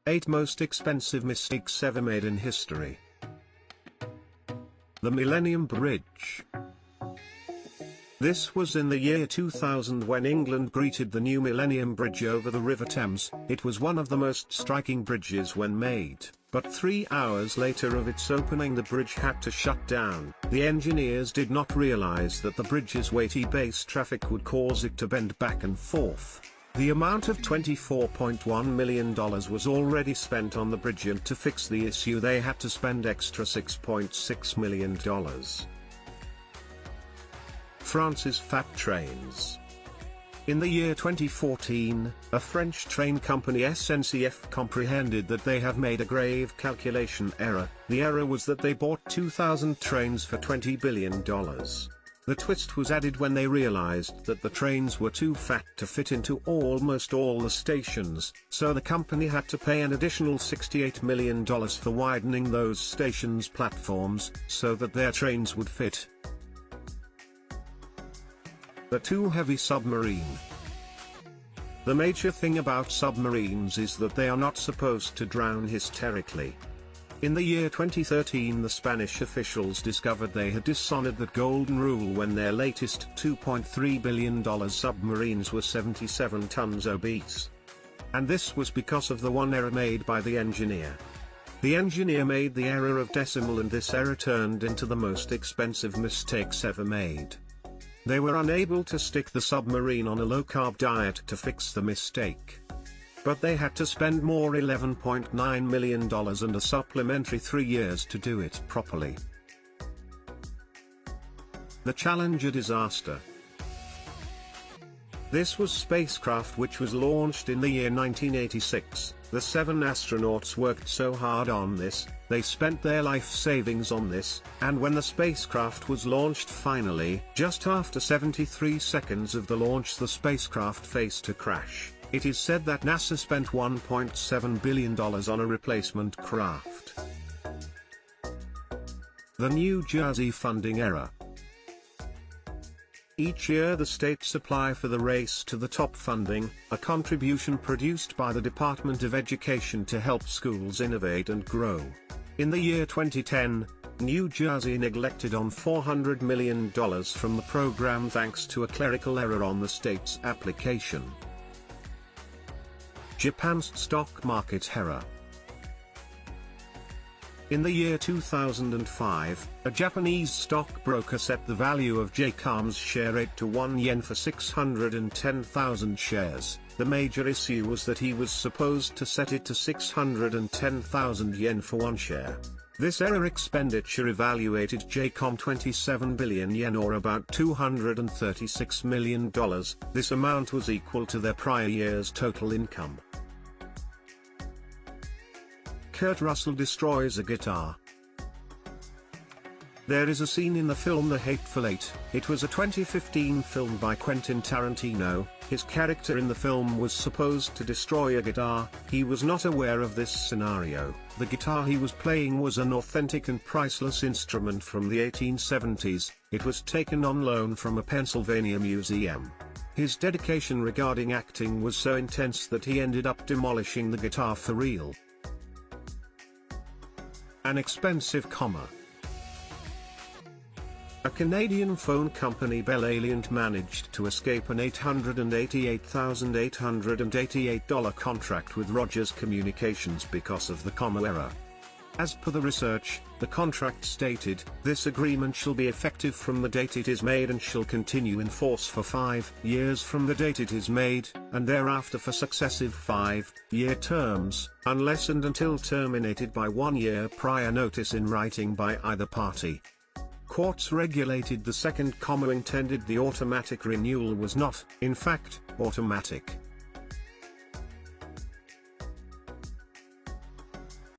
8 most expensive mistakes ever made in history. The Millennium Bridge. This was in the year 2000 when England greeted the new Millennium Bridge over the River Thames. It was one of the most striking bridges when made, but 3 hours later of its opening the bridge had to shut down. The engineers did not realize that the bridge's weighty base traffic would cause it to bend back and forth. The amount of $24.1 million was already spent on the bridge, and to fix the issue they had to spend extra $6.6 million. France's fat trains. In the year 2014, a French train company SNCF comprehended that they have made a grave calculation error. The error was that they bought 2,000 trains for $20 billion. The twist was added when they realized that the trains were too fat to fit into almost all the stations, so the company had to pay an additional $68 million for widening those stations' platforms, so that their trains would fit. The too heavy submarine. The major thing about submarines is that they are not supposed to drown hysterically. In the year 2013 the Spanish officials discovered they had dishonored that golden rule when their latest $2.3 billion submarines were 77 tons obese. And this was because of the one error made by the engineer. The engineer made the error of decimal, and this error turned into the most expensive mistakes ever made. They were unable to stick the submarine on a low-carb diet to fix the mistake. But they had to spend more $11.9 million and a supplementary 3 years to do it properly. The Challenger disaster. This was spacecraft which was launched in the year 1986. The 7 astronauts worked so hard on this, they spent their life savings on this, and when the spacecraft was launched finally, just after 73 seconds of the launch the spacecraft faced a crash. It is said that NASA spent $1.7 billion on a replacement craft. The New Jersey funding error. Each year the states apply for the Race to the Top funding, a contribution produced by the Department of Education to help schools innovate and grow. In the year 2010, New Jersey neglected on $400 million from the program thanks to a clerical error on the state's application. Japan's stock market error. In the year 2005, a Japanese stockbroker set the value of JCOM's share rate to 1 yen for 610,000 shares. The major issue was that he was supposed to set it to 610,000 yen for 1 share. This error expenditure evaluated JCOM 27 billion yen, or about $236 million. This amount was equal to their prior year's total income. Kurt Russell destroys a guitar. There is a scene in the film The Hateful Eight. It was a 2015 film by Quentin Tarantino. His character in the film was supposed to destroy a guitar. He was not aware of this scenario. The guitar he was playing was an authentic and priceless instrument from the 1870s. It was taken on loan from a Pennsylvania museum. His dedication regarding acting was so intense that he ended up demolishing the guitar for real. An expensive comma. A Canadian phone company, Bell Aliant, managed to escape an $888,888 contract with Rogers Communications because of the comma error. As per the research, the contract stated, "This agreement shall be effective from the date it is made and shall continue in force for 5 years from the date it is made, and thereafter for successive 5-year terms, unless and until terminated by 1 year prior notice in writing by either party." Courts regulated the second comma intended. The automatic renewal was not, in fact, automatic.